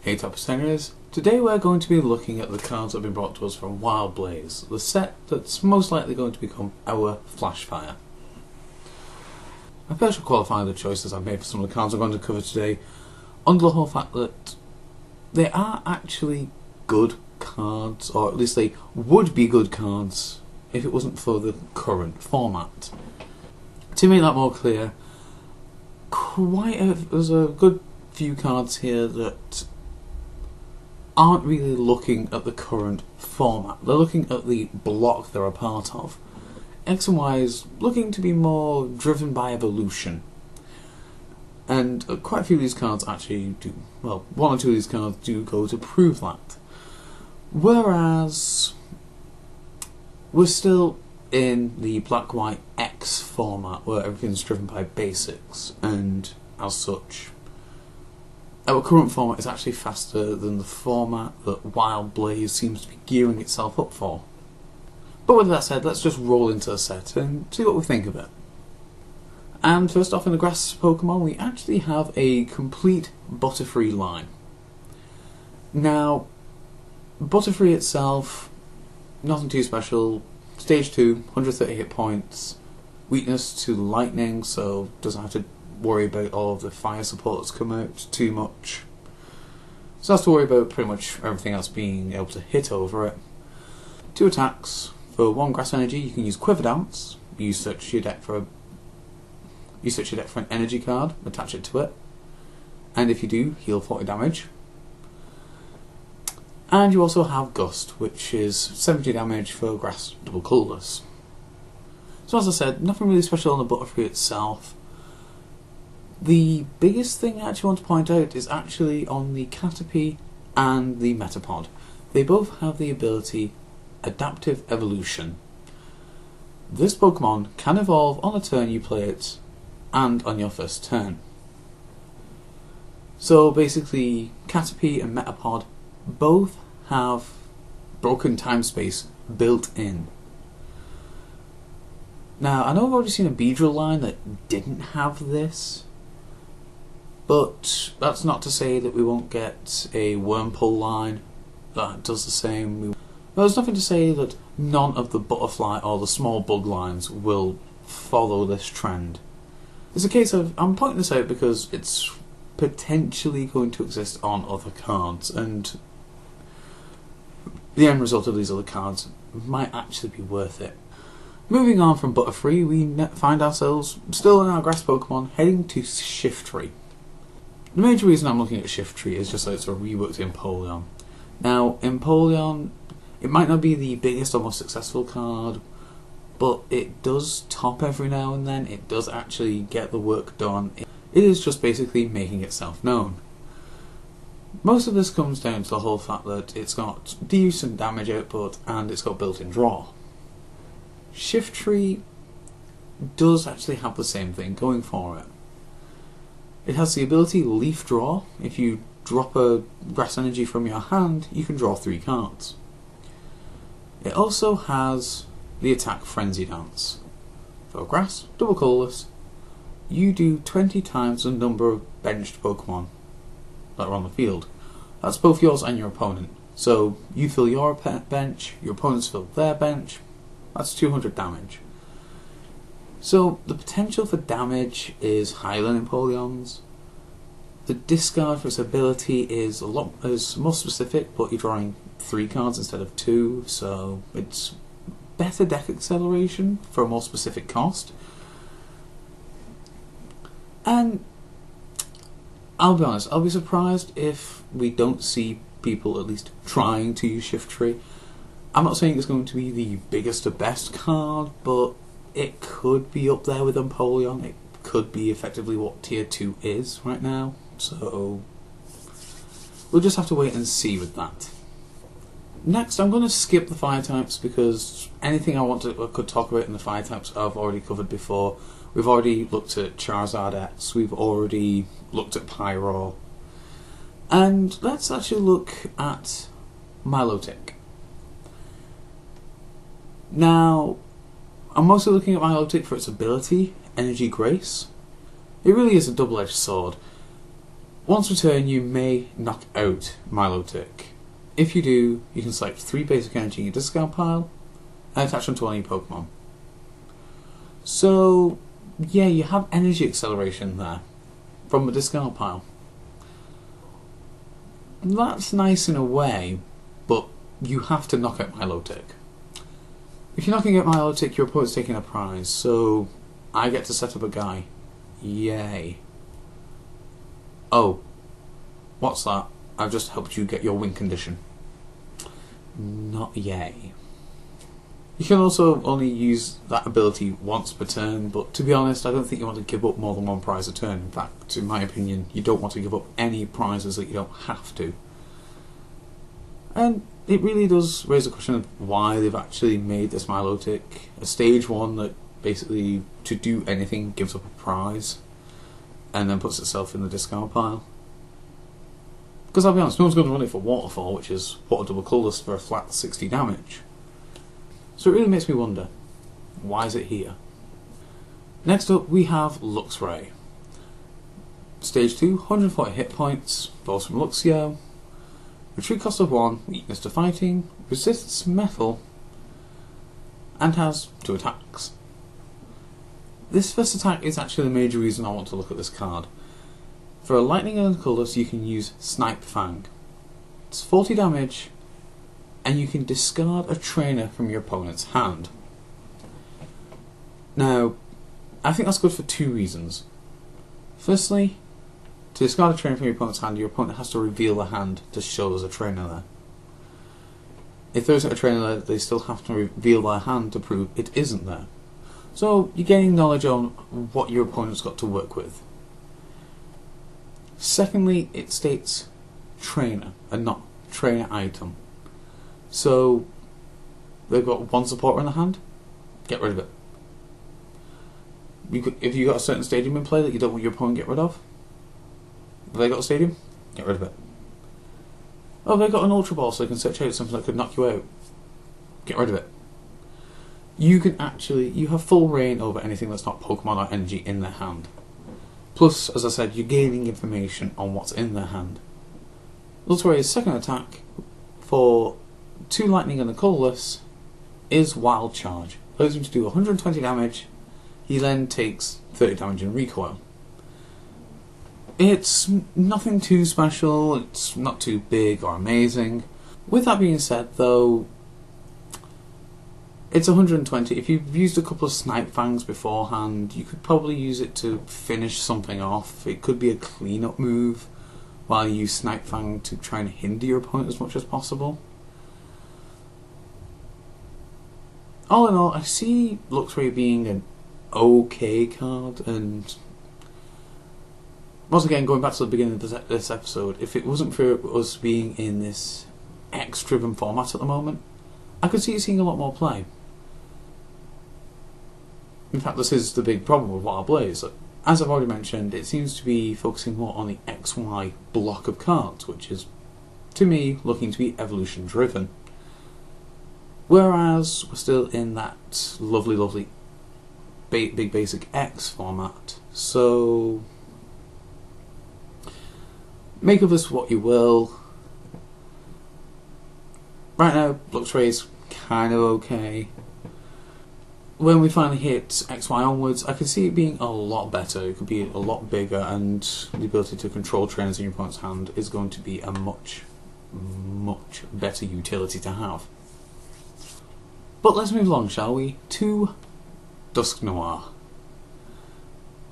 Hey Top Percenters, today we're going to be looking at the cards that have been brought to us from Wild Blaze, the set that's most likely going to become our Flashfire. I first should qualify the choices I've made for some of the cards I'm going to cover today under the whole fact that they are actually good cards, or at least they would be good cards if it wasn't for the current format. To make that more clear, there's a good few cards here that aren't really looking at the current format. They're looking at the block they're a part of. X and Y is looking to be more driven by evolution. And quite a few of these cards actually do, well, one or two of these cards do go to prove that. Whereas we're still in the black-white X format where everything's driven by basics, and as such our current format is actually faster than the format that Wild Blaze seems to be gearing itself up for. But with that said, let's just roll into the set and see what we think of it. And first off, in the grass Pokemon, we actually have a complete Butterfree line. Now, Butterfree itself, nothing too special. Stage 2, 130 hit points, weakness to lightning, so doesn't have to worry about all of the fire support that's come out too much. So has to worry about pretty much everything else being able to hit over it. 2 attacks. For 1 grass energy, you can use Quiver Dance. You search your deck for an energy card, attach it to it, and if you do, heal 40 damage. And you also have Gust, which is 70 damage for grass double colourless. So as I said, nothing really special on the Butterfree itself. The biggest thing I actually want to point out is actually on the Caterpie and the Metapod. They both have the ability Adaptive Evolution. This Pokemon can evolve on the turn you play it and on your first turn. So basically, Caterpie and Metapod both have broken time space built in. Now, I know I've already seen a Beedrill line that didn't have this, but that's not to say that we won't get a Wurmple line that does the same. There's nothing to say that none of the Butterfly or the small bug lines will follow this trend. It's a case of, I'm pointing this out because it's potentially going to exist on other cards, and the end result of these other cards might actually be worth it. Moving on from Butterfree, we find ourselves still in our grass Pokemon, heading to Shiftry. The major reason I'm looking at Shiftry is just that it's a reworked Empoleon. Now, Empoleon, it might not be the biggest or most successful card, but it does top every now and then. It does actually get the work done. It is just basically making itself known. Most of this comes down to the whole fact that it's got decent damage output and it's got built-in draw. Shiftry does actually have the same thing going for it. It has the ability Leaf Draw. If you drop a grass energy from your hand, you can draw 3 cards. It also has the attack Frenzy Dance. For grass, double colourless, you do 20 times the number of benched Pokemon that are on the field. That's both yours and your opponent. So you fill your bench, your opponents fill their bench, that's 200 damage. So the potential for damage is higher than Empoleon's. The discard for its ability is more specific, but you're drawing 3 cards instead of 2, so it's better deck acceleration for a more specific cost. And I'll be honest, I'll be surprised if we don't see people at least trying to use Shiftry. I'm not saying it's going to be the biggest or best card, but it could be up there with Empoleon. It could be effectively what Tier 2 is right now, so we'll just have to wait and see with that. Next, I'm going to skip the fire types because anything I could talk about in the fire types I've already covered before. We've already looked at Charizard X, we've already looked at Pyro, and let's actually look at Milotic. Now, I'm mostly looking at Milotic for its ability, Energy Grace. It really is a double-edged sword. Once per turn, you may knock out Milotic. If you do, you can select 3 basic energy in your discard pile and attach them to one of your Pokemon. So, yeah, you have energy acceleration there from the discard pile. That's nice in a way, but you have to knock out Milotic. If you're knocking out Milotic, your opponent's taking a prize, so I get to set up a guy. Yay. Oh, what's that? I've just helped you get your win condition. Not yay. You can also only use that ability once per turn, but to be honest, I don't think you want to give up more than 1 prize a turn. In fact, in my opinion, you don't want to give up any prizes that you don't have to. And it really does raise the question of why they've actually made this Milotic a stage 1 that basically, to do anything, gives up a prize and then puts itself in the discard pile. Because I'll be honest, no one's going to run it for Waterfall, which is Water Double Colourless for a flat 60 damage. So it really makes me wonder, why is it here? Next up we have Luxray. Stage 2, 140 hit points, balls from Luxio, retreat cost of 1, weakness to fighting, resists metal, and has 2 attacks. This first attack is actually the major reason I want to look at this card. For a lightning and colours you can use Snipe Fang. It's 40 damage, and you can discard a trainer from your opponent's hand. Now, I think that's good for 2 reasons. Firstly, to discard a trainer from your opponent's hand, your opponent has to reveal the hand to show there's a trainer there. If there isn't a trainer there, they still have to reveal their hand to prove it isn't there. So you're gaining knowledge on what your opponent's got to work with. Secondly, it states trainer and not trainer item. So they've got 1 supporter in the hand, get rid of it. If you've got a certain stadium in play that you don't want your opponent to get rid of, have they got a stadium? Get rid of it. Oh, they've got an Ultra Ball so they can search out something that could knock you out. Get rid of it. You have full reign over anything that's not Pokemon or energy in their hand. Plus, as I said, you're gaining information on what's in their hand. Luxray's second attack for 2 lightning and a colourless is Wild Charge. Allows him to do 120 damage. He then takes 30 damage in recoil. It's nothing too special, it's not too big or amazing. With that being said though, it's 120. If you've used a couple of Snipe Fangs beforehand, you could probably use it to finish something off. It could be a clean-up move while you use Snipe Fang to try and hinder your opponent as much as possible. All in all, I see Luxray being an okay card, and once again, going back to the beginning of this episode, if it wasn't for us being in this X-driven format at the moment, I could see it seeing a lot more play. In fact, this is the big problem with Wild Blaze. As I've already mentioned, it seems to be focusing more on the XY block of cards, which is, to me, looking to be evolution driven. Whereas we're still in that lovely big basic X format. So make of this what you will. Right now, Luxray's kind of okay. When we finally hit XY onwards, I could see it being a lot better. It could be a lot bigger, and the ability to control trainers in your opponent's hand is going to be a much better utility to have. But let's move along, shall we, to Dusknoir.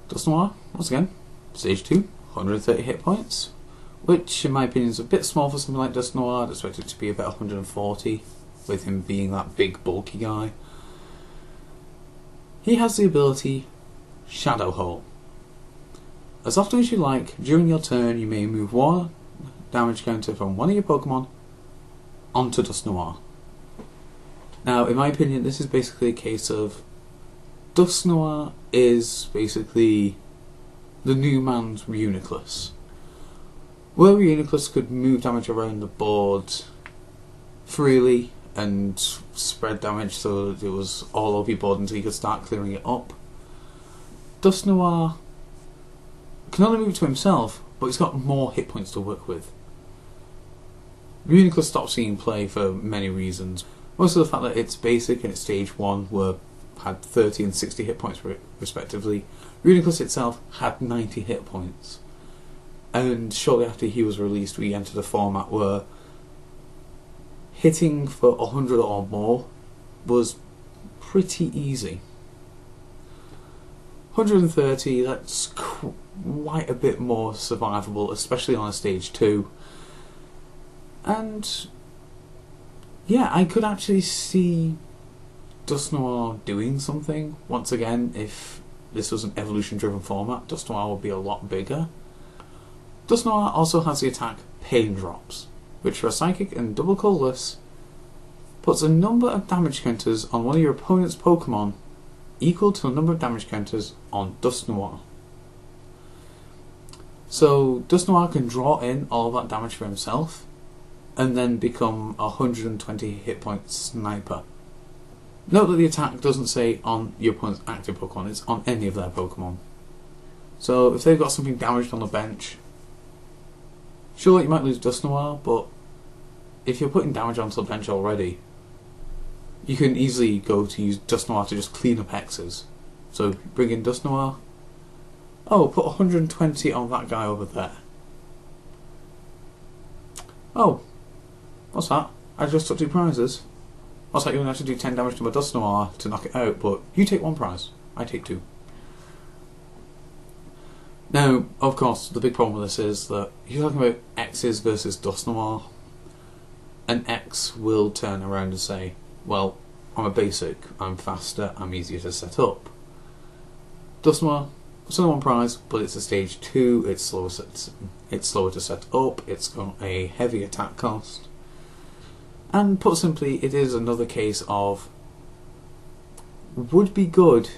Dusknoir, once again, stage 2, 130 hit points, which in my opinion is a bit small for something like Dusknoir. I'd expect it to be about 140, with him being that big bulky guy. He has the ability Shadow Hole. As often as you like, during your turn you may move 1 damage counter from one of your Pokemon onto Dusknoir. Now, in my opinion, this is basically a case of Dusknoir is basically the new man's Reuniclus. Where Reuniclus could move damage around the board freely and spread damage so that it was all over your board until you could start clearing it up, Dusknoir can only move to himself, but it's got more hit points to work with. Reuniclus stopped seeing play for many reasons. Most of the fact that its basic and its stage 1 had 30 and 60 hit points respectively. Reuniclus itself had 90 hit points. And shortly after he was released, we entered a format where hitting for 100 or more was pretty easy. 130, that's quite a bit more survivable, especially on a stage 2. And yeah, I could actually see Dust Noir doing something. Once again, if this was an evolution driven format, Dust Noir would be a lot bigger. Dust Noir also has the attack Pain Drops, which for a psychic and double colorless puts a number of damage counters on one of your opponent's Pokemon equal to the number of damage counters on Dust Noir. So Dust Noir can draw in all that damage for himself and then become a 120 hit point sniper. Note that the attack doesn't say on your opponent's active Pokemon, it's on any of their Pokemon. So if they've got something damaged on the bench, sure, you might lose Dust Noir, but if you're putting damage onto the bench already, you can easily go to use Dust Noir to just clean up X's. So bring in Dust Noir. Oh, put 120 on that guy over there. Oh, what's that? I just took 2 prizes. What's that? You only have to do 10 damage to my Dust Noir to knock it out, but you take 1 prize. I take 2. Now, of course, the big problem with this is that you're talking about X's versus Dust Noir. An X will turn around and say, well, I'm a basic, I'm faster, I'm easier to set up. Dust Noir, it's only 1 prize, but it's a stage 2, it's slower to set up, it's got a heavy attack cost. And put simply, it is another case of would be good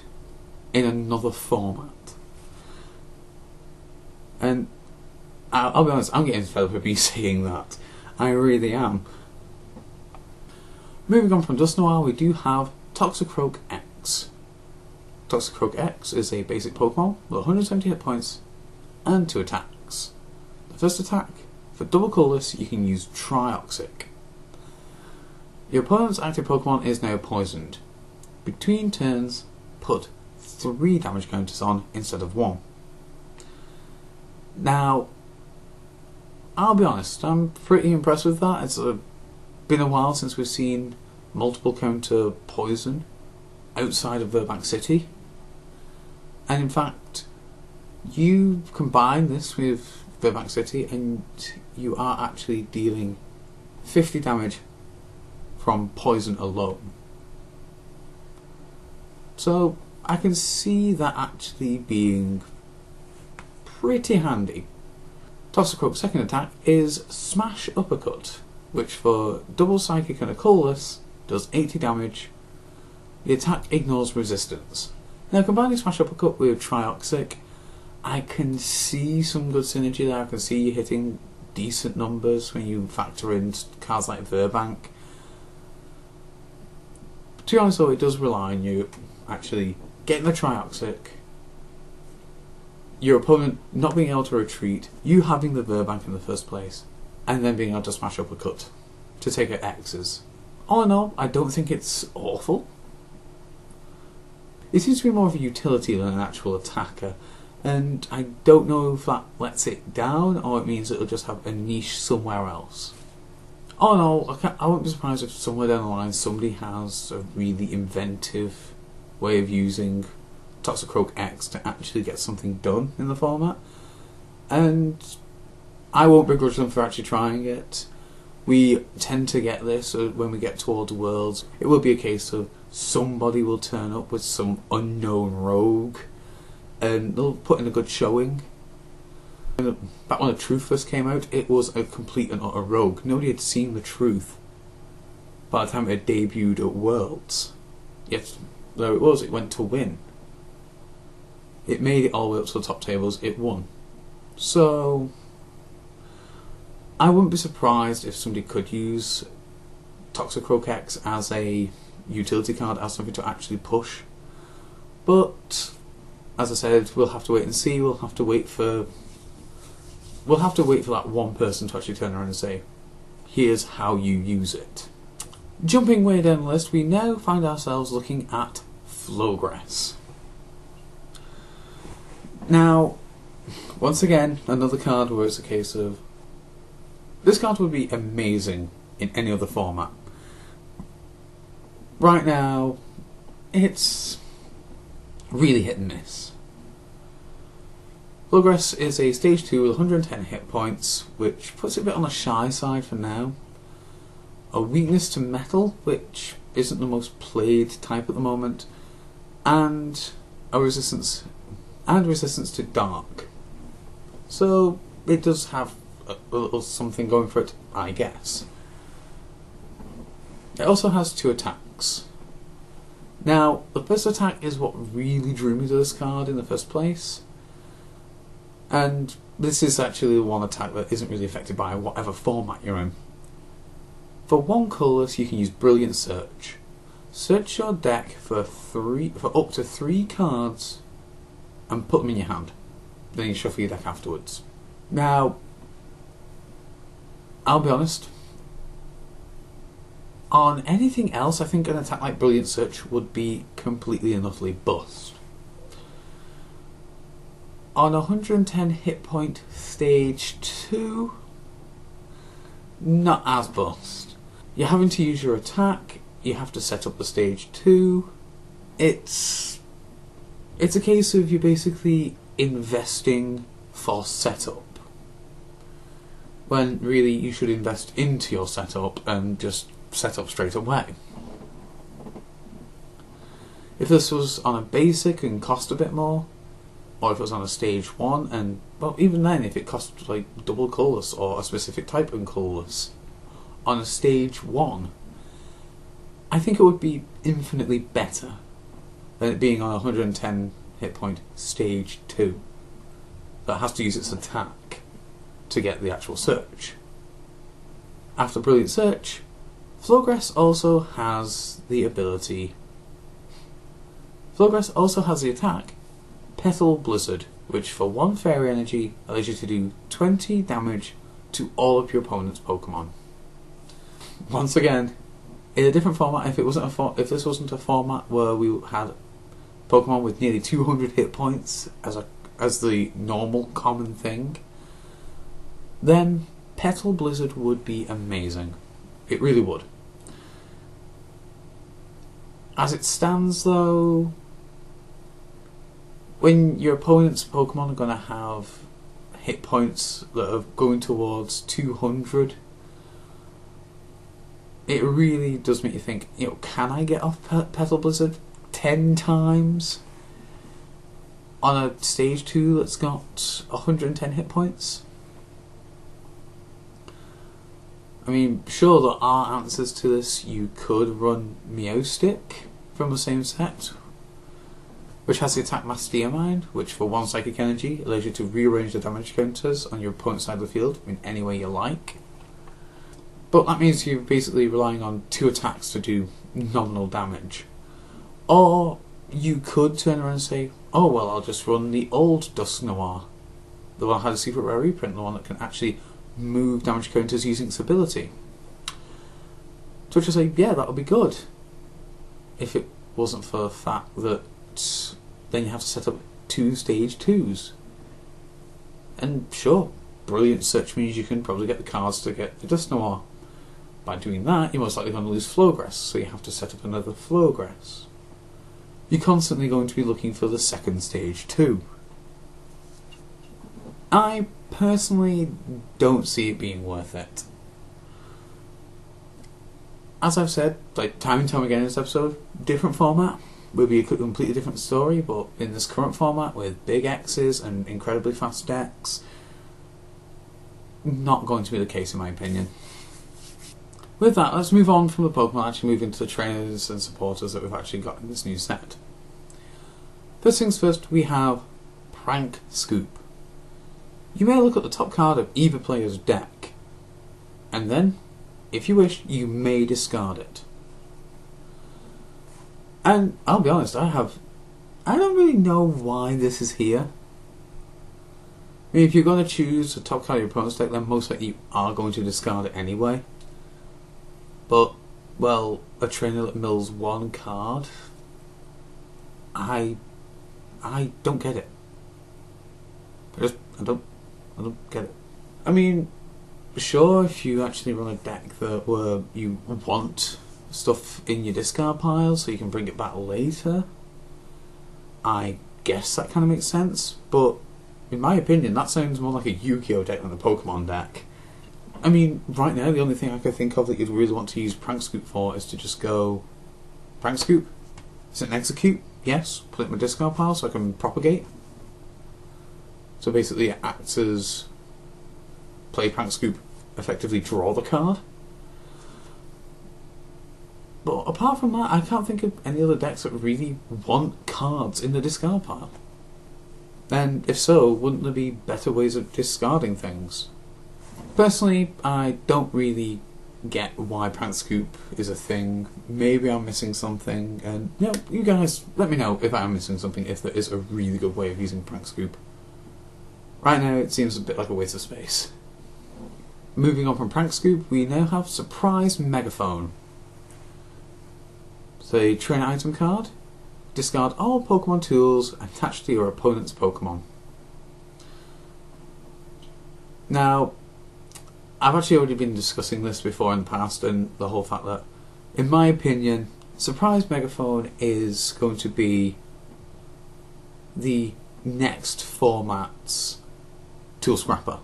in another format. And I'll be honest, I'm getting fed up with me saying that. I really am. Moving on from Dust Noir, we do have Toxicroak X. Toxicroak X is a basic Pokemon with 170 hit points and 2 attacks. The first attack, for double colorless, you can use Trioxic. Your opponent's active Pokemon is now poisoned. Between turns, put 3 damage counters on instead of 1. Now, I'll be honest, I'm pretty impressed with that. It's been a while since we've seen multiple counter poison outside of Burbank City. And in fact, you combine this with Burbank City and you are actually dealing 50 damage from poison alone. So I can see that actually being pretty handy. Toxicroak's second attack is Smash Uppercut, which for double psychic and a colorless does 80 damage. The attack ignores resistance. Now combining Smash Uppercut with Trioxic, I can see some good synergy there. I can see you hitting decent numbers when you factor in cards like Verbank. To be honest though, it does rely on you actually getting the Trioxic, your opponent not being able to retreat, you having the Verbank in the first place, and then being able to Smash Uppercut to take out X's. All in all, I don't think it's awful. It seems to be more of a utility than an actual attacker, and I don't know if that lets it down or it means it'll just have a niche somewhere else. All in all, I won't be surprised if somewhere down the line somebody has a really inventive way of using Toxicroak X to actually get something done in the format, and I won't begrudge them for actually trying it. We tend to get this when we get towards Worlds. It will be a case of somebody will turn up with some unknown rogue and they'll put in a good showing. Back when the Truth first came out, it was a complete and utter rogue. Nobody had seen the Truth by the time it had debuted at Worlds. Yet there it was, it went to win. It made it all the way up to the top tables, it won. So I wouldn't be surprised if somebody could use Toxicroak X as a utility card, as something to actually push. But as I said, we'll have to wait and see. We'll have to wait for we'll have to wait for that one person to actually turn around and say, here's how you use it. Jumping way down the list, we now find ourselves looking at Flowgrass. Now, once again, another card where it's a case of, this card would be amazing in any other format. Right now, it's really hit and miss. Flowgrass is a stage 2 with 110 hit points, which puts it a bit on the shy side for now. A weakness to metal, which isn't the most played type at the moment, and a resistance to dark. So it does have a little something going for it, I guess. It also has 2 attacks. Now, the first attack is what really drew me to this card in the first place. And this is actually the one attack that isn't really affected by whatever format you're in. For 1 colourless, you can use Brilliant Search. Search your deck for up to 3 cards and put them in your hand. Then you shuffle your deck afterwards. Now, I'll be honest, on anything else, I think an attack like Brilliant Search would be completely and utterly bust. On 110 hit point stage 2, not as bust. You're having to use your attack, you have to set up the stage 2. It's a case of you basically investing for setup, when really you should invest into your setup and just set up straight away. If this was on a basic and cost a bit more, or if it was on a stage 1, and well, even then, if it cost like double colourless or a specific type of colourless on a stage 1, I think it would be infinitely better than it being on 110 hit point stage 2 that has to use its attack to get the actual search. After Brilliant Search, Flowgrass also has the ability. Flowgrass also has the attack Petal Blizzard, which for 1 fairy energy allows you to do 20 damage to all of your opponent's Pokemon. Once again, in a different format, if this wasn't a format where we had Pokemon with nearly 200 hit points as the normal common thing, then Petal Blizzard would be amazing. It really would. As it stands though, when your opponent's Pokemon are going to have hit points that are going towards 200, it really does make you think, can I get off Petal Blizzard 10 times on a stage 2 that's got 110 hit points? I mean, sure, there are answers to this. You could run Meowstick from the same set, which has the attack Mastermind, which for 1 psychic energy allows you to rearrange the damage counters on your opponent's side of the field in any way you like. But that means you're basically relying on 2 attacks to do nominal damage. Or you could turn around and say, oh well, I'll just run the old Dusk Noir, the one that had a secret rare reprint, the one that can actually move damage counters using its ability. To which I say, yeah, that would be good, if it wasn't for the fact that then you have to set up 2 stage 2s. And sure, Brilliant Search means you can probably get the cards to get the Dusk Noir. By doing that, you're most likely going to lose Flowgrass, so you have to set up another Flowgrass. You're constantly going to be looking for the second stage 2. I personally don't see it being worth it. As I've said, like time and time again in this episode, different format would be a completely different story, but in this current format with big X's and incredibly fast decks, not going to be the case in my opinion. With that, let's move on from the Pokemon and actually move into the trainers and supporters that we've actually got in this new set. First things first, we have Prank Scoop. You may look at the top card of either player's deck, and then, if you wish, you may discard it. And I'll be honest, I don't really know why this is here. I mean, if you're going to choose a top card of your opponent's deck, then most likely you are going to discard it anyway. But, well, a trainer that mills one card, I don't get it. I don't get it. I mean, sure, if you actually run a deck that where you want stuff in your discard pile so you can bring it back later, I guess that kind of makes sense. But in my opinion, that sounds more like a Yu-Gi-Oh deck than a Pokemon deck. I mean, right now the only thing I could think of that you'd really want to use Prank Scoop for is to just go Prank Scoop. Is it an execute? Yes. Put it in my discard pile so I can propagate. So basically it acts as play Prank Scoop, effectively draw the card. But apart from that, I can't think of any other decks that really want cards in the discard pile. And if so, wouldn't there be better ways of discarding things? Personally, I don't really get why Prank Scoop is a thing. Maybe I'm missing something, and you guys let me know if I am missing something, if there is a really good way of using Prank Scoop. Right now it seems a bit like a waste of space. Moving on from Prank Scoop, we now have Surprise Megaphone. It's a trainer item card. Discard all Pokemon tools attached to your opponent's Pokemon. Now, I've actually already been discussing this before in the past, and the whole fact that, in my opinion, Surprise Megaphone is going to be the next format's Tool Scrapper.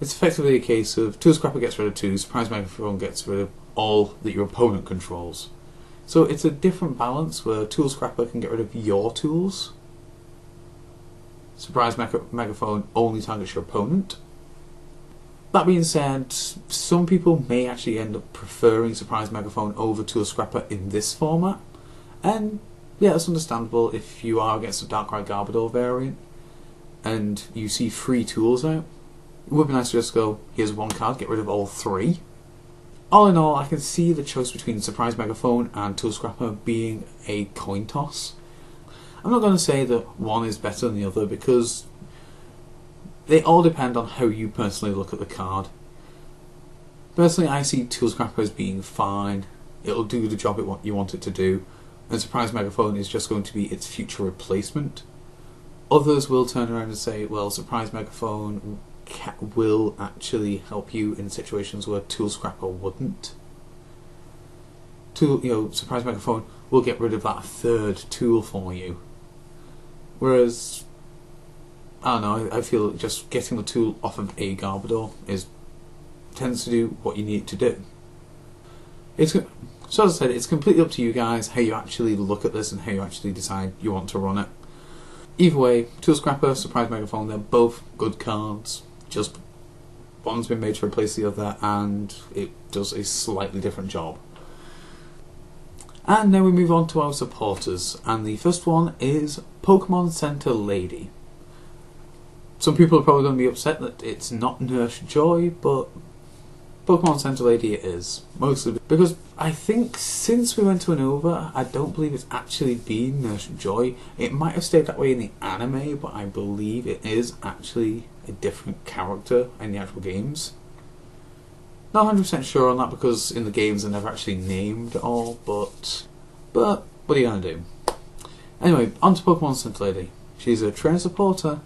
It's effectively a case of Tool Scrapper gets rid of 2, Surprise Megaphone gets rid of all that your opponent controls. So it's a different balance where Tool Scrapper can get rid of your tools. Surprise Megaphone only targets your opponent. That being said, some people may actually end up preferring Surprise Megaphone over Tool Scrapper in this format. And yeah, that's understandable if you are against a Darkrai Garbodor variant and you see 3 tools out. It would be nice to just go, here's one card, get rid of all 3. All in all, I can see the choice between Surprise Megaphone and Tool Scrapper being a coin toss. I'm not going to say that one is better than the other because they all depend on how you personally look at the card. Personally, I see Tool Scrapper as being fine. It'll do the job you want it to do, and Surprise Megaphone is just going to be its future replacement. Others will turn around and say, well, Surprise Megaphone will actually help you in situations where Tool Scrapper wouldn't. Surprise Megaphone will get rid of that 3rd tool for you. Whereas, I don't know, I feel that just getting the tool off of a Garbodor tends to do what you need it to do. So as I said, it's completely up to you guys how you actually look at this and how you actually decide you want to run it. Either way, Tool Scrapper, Surprise Megaphone, they're both good cards. Just one's been made to replace the other and it does a slightly different job. And now we move on to our supporters, and the first one is Pokemon Center Lady. Some people are probably going to be upset that it's not Nurse Joy, but Pokemon Center Lady it is. Mostly because I think since we went to an OVA, I don't believe it's actually been Nurse Joy. It might have stayed that way in the anime, but I believe it is actually a different character in the actual games. Not 100% sure on that because in the games they're never actually named at all, but what are you going to do? Anyway, on to Pokemon Center Lady. She's a trainer supporter.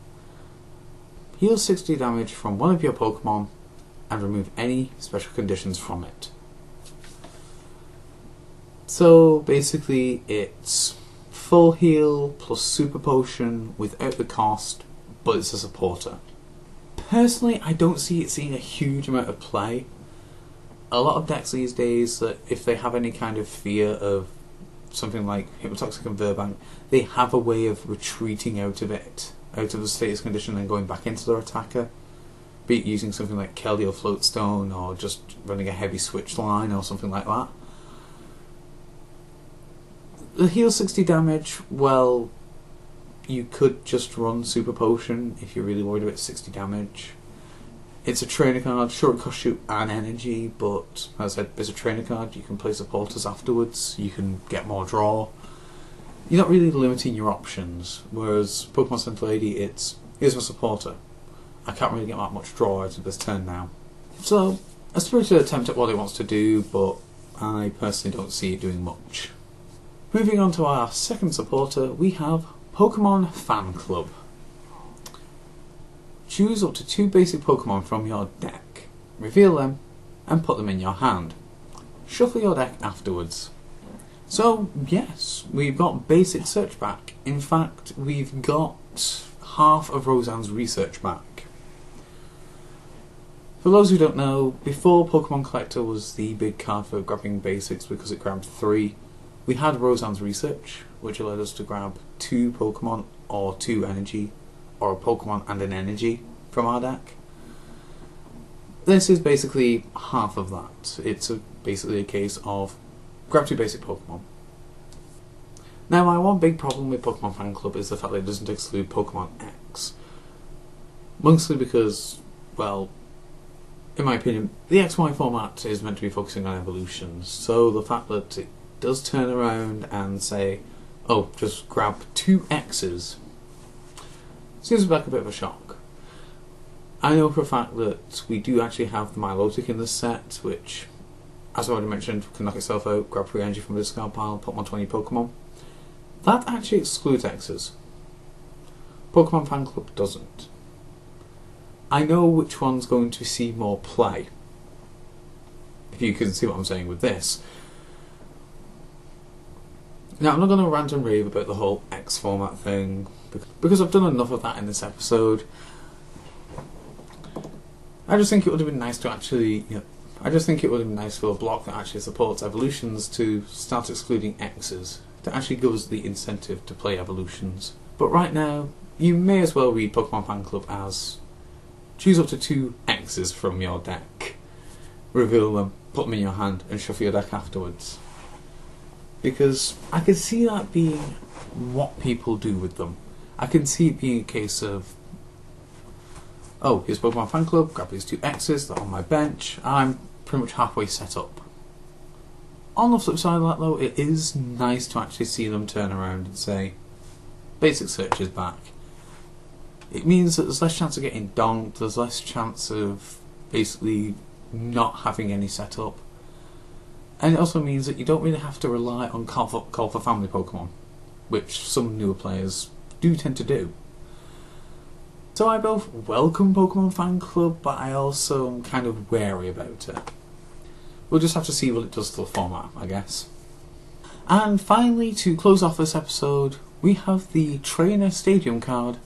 Heal 60 damage from one of your Pokemon and remove any special conditions from it. So basically it's full heal plus super potion without the cost, but it's a supporter. Personally, I don't see it seeing a huge amount of play. A lot of decks these days, that if they have any kind of fear of something like Hypnotoxic and Verbank, they have a way of retreating out of it, out of the status condition and going back into their attacker. Be it using something like Keldeo Floatstone or just running a heavy switch line or something like that. The heal 60 damage, well, you could just run Super Potion if you're really worried about 60 damage. It's a trainer card, sure it costs you an energy, but as I said, it's a trainer card, you can play supporters afterwards, you can get more draw. You're not really limiting your options, whereas Pokemon Center Lady, here's my supporter. I can't really get that much draw out of this turn now. So, a spirited attempt at what it wants to do, but I personally don't see it doing much. Moving on to our second supporter, we have Pokemon Fan Club. Choose up to 2 basic Pokemon from your deck, reveal them, and put them in your hand. Shuffle your deck afterwards. So, yes, we've got basic search back. In fact, we've got half of Roseanne's research back. For those who don't know, before Pokemon Collector was the big card for grabbing basics because it grabbed 3, we had Roseanne's research, which allowed us to grab 2 Pokemon or 2 energy, or a Pokemon and an energy from our deck. This is basically half of that. It's basically a case of grab 2 basic Pokemon. Now, my one big problem with Pokemon Fan Club is the fact that it doesn't exclude Pokemon X. Mostly because, well, in my opinion, the XY format is meant to be focusing on evolutions, so the fact that it does turn around and say, oh, just grab 2 X's, seems like a bit of a shock. I know for a fact that we do actually have the Milotic in this set, which, as I already mentioned, can knock itself out, grab 3 energy from the discard pile, put on 20 Pokemon. That actually excludes X's. Pokemon Fan Club doesn't. I know which one's going to see more play, if you can see what I'm saying with this. Now, I'm not going to rant and rave about the whole X format thing, because I've done enough of that in this episode. I just think it would have been nice to actually, I just think it would have been nice for a block that actually supports evolutions to start excluding X's, to actually give us the incentive to play evolutions. But right now, you may as well read Pokemon Fan Club as choose up to 2 X's from your deck, reveal them, put them in your hand, and shuffle your deck afterwards. Because I can see that being what people do with them. I can see it being a case of, oh, here's Pokemon Fan Club, grab these 2 X's, they're on my bench, I'm pretty much halfway set up. On the flip side of that though, it is nice to actually see them turn around and say, basic search is back. It means that there's less chance of getting donked, there's less chance of basically not having any setup. And it also means that you don't really have to rely on call for family Pokemon, which some newer players do tend to do. So I both welcome Pokemon Fan Club, but I also am kind of wary about it. We'll just have to see what it does to the format, I guess. And finally, to close off this episode, we have the Trainer Stadium card,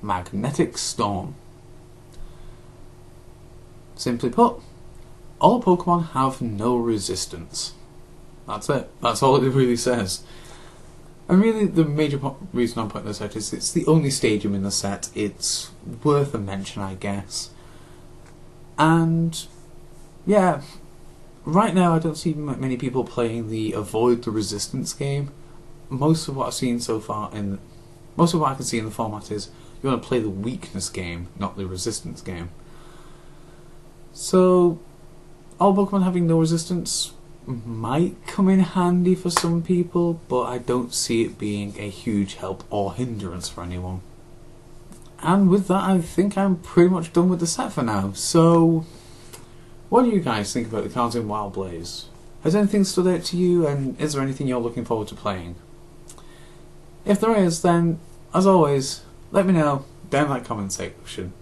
Magnetic Storm. Simply put, all Pokemon have no resistance. That's it. That's all it really says. And really, the major reason I'm putting this out is it's the only stadium in the set. It's worth a mention, I guess. And yeah, right now I don't see many people playing the avoid the resistance game. Most of what I've seen so far most of what I can see in the format is you want to play the weakness game, not the resistance game. So, all Pokemon having no resistance might come in handy for some people, but I don't see it being a huge help or hindrance for anyone. And with that, I think I'm pretty much done with the set for now. So, what do you guys think about the cards in Wild Blaze? Has anything stood out to you, and is there anything you're looking forward to playing? If there is, then, as always, let me know down in that comment section.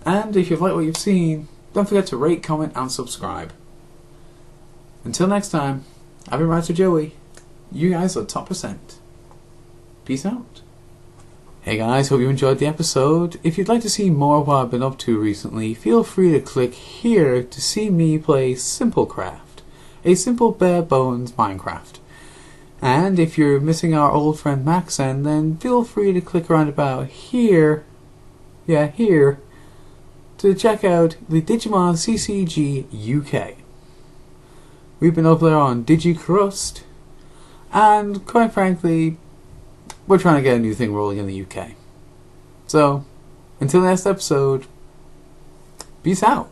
And if you've liked what you've seen, don't forget to rate, comment and subscribe. Until next time, I've been Writer Joey. You guys are top percent. Peace out. Hey guys, hope you enjoyed the episode. If you'd like to see more of what I've been up to recently, feel free to click here to see me play Simplecraft, a simple bare bones Minecraft. And if you're missing our old friend Maxen, then feel free to click around about here, here, to check out the Digimon CCG UK. We've been over there on DigiCrust, and quite frankly, we're trying to get a new thing rolling in the UK. So, until the next episode, peace out.